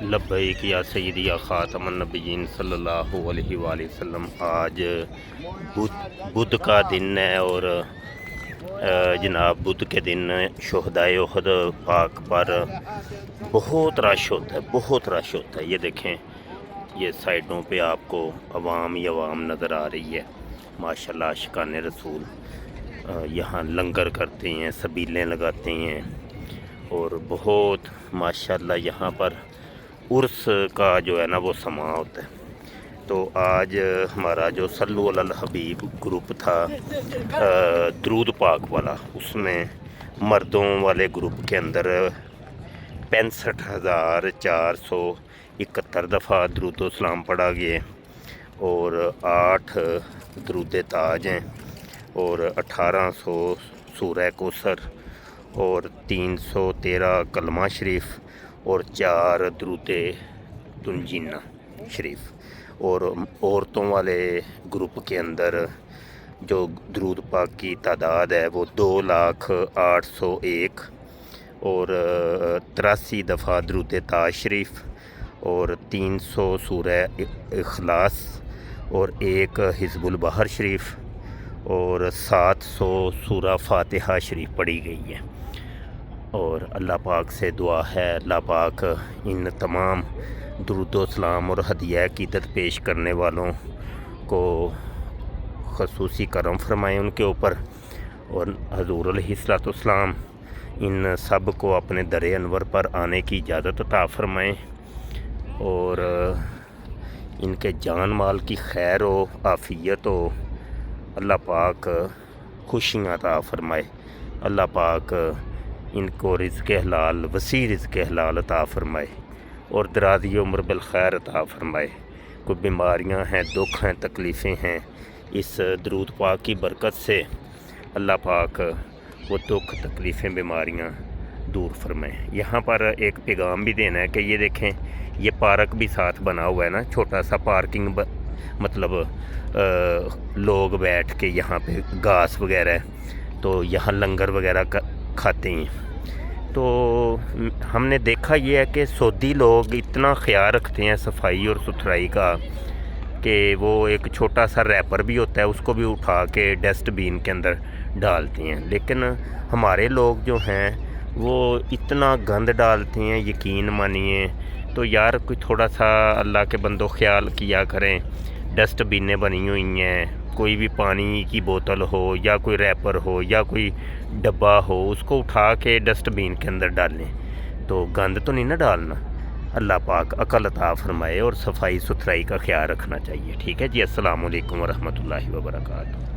لبیک یا سیدی یا خاتم النبیین صلی اللہ علیہ وآلہ وسلم۔ آج بدھ کا دن ہے اور جناب بدھ کے دن شہدائے احد پاک پر بہت رش ہوتا ہے، بہت رش ہوتا ہے۔ یہ دیکھیں، یہ سائڈوں پہ آپ کو عوام ہی عوام نظر آ رہی ہے۔ ماشاءاللہ عاشقان رسول یہاں لنگر کرتے ہیں، سبیلیں لگاتے ہیں اور بہت ماشاءاللہ یہاں پر عرس کا جو ہے نا وہ سماں ہوتا ہے۔ تو آج ہمارا جو صلو علی الحبیب گروپ تھا درود پاک والا، اس میں مردوں والے گروپ کے اندر 65,471 دفعہ درود و سلام پڑھا گیا اور 8 درود تاج ہیں اور 1800 سورہ کوثر اور 313 کلمہ شریف اور 4 درود تنجینہ شریف۔ اور عورتوں والے گروپ کے اندر جو درود پاک کی تعداد ہے وہ 2,08,01 اور 83 دفعہ درود تاج شریف اور 300 سورہ اخلاص اور 1 حزب البحر شریف اور 700 سورہ فاتحہ شریف پڑھی گئی ہے۔ اور اللہ پاک سے دعا ہے اللہ پاک ان تمام درود و سلام اور ہدیہ عقیدت پیش کرنے والوں کو خصوصی کرم فرمائے ان کے اوپر، اور حضور علیہ الصلوۃ والسلام ان سب کو اپنے در انور پر آنے کی اجازت عطا فرمائیں اور ان کے جان مال کی خیر و عافیت ہو، اللہ پاک خوشیاں عطا فرمائے، اللہ پاک ان کو رزق حلال، وسیع رزق حلال عطا فرمائے اور درازی عمر بالخیر عطا فرمائے۔ کوئی بیماریاں ہیں، دکھ ہیں، تکلیفیں ہیں، اس درود پاک کی برکت سے اللہ پاک وہ دکھ، تکلیفیں، بیماریاں دور فرمائے۔ یہاں پر ایک پیغام بھی دینا ہے کہ یہ دیکھیں، یہ پارک بھی ساتھ بنا ہوا ہے نا، چھوٹا سا پارکنگ، مطلب لوگ بیٹھ کے یہاں پہ گھاس وغیرہ ہے تو یہاں لنگر وغیرہ کھاتے ہیں۔ تو ہم نے دیکھا یہ ہے کہ سعودی لوگ اتنا خیال رکھتے ہیں صفائی اور ستھرائی کا کہ وہ ایک چھوٹا سا ریپر بھی ہوتا ہے اس کو بھی اٹھا کے ڈسٹ بین کے اندر ڈالتے ہیں، لیکن ہمارے لوگ جو ہیں وہ اتنا گند ڈالتے ہیں، یقین مانیے۔ تو یار کوئی تھوڑا سا اللہ کے بندوں خیال کیا کریں، ڈسٹ بینیں بنی ہوئی ہیں، کوئی بھی پانی کی بوتل ہو یا کوئی ریپر ہو یا کوئی ڈبہ ہو اس کو اٹھا کے ڈسٹ بین کے اندر ڈالیں، تو گند تو نہیں نا ڈالنا۔ اللہ پاک عقل عطا فرمائے اور صفائی ستھرائی کا خیال رکھنا چاہیے۔ ٹھیک ہے جی، السلام علیکم ورحمۃ اللہ وبرکاتہ۔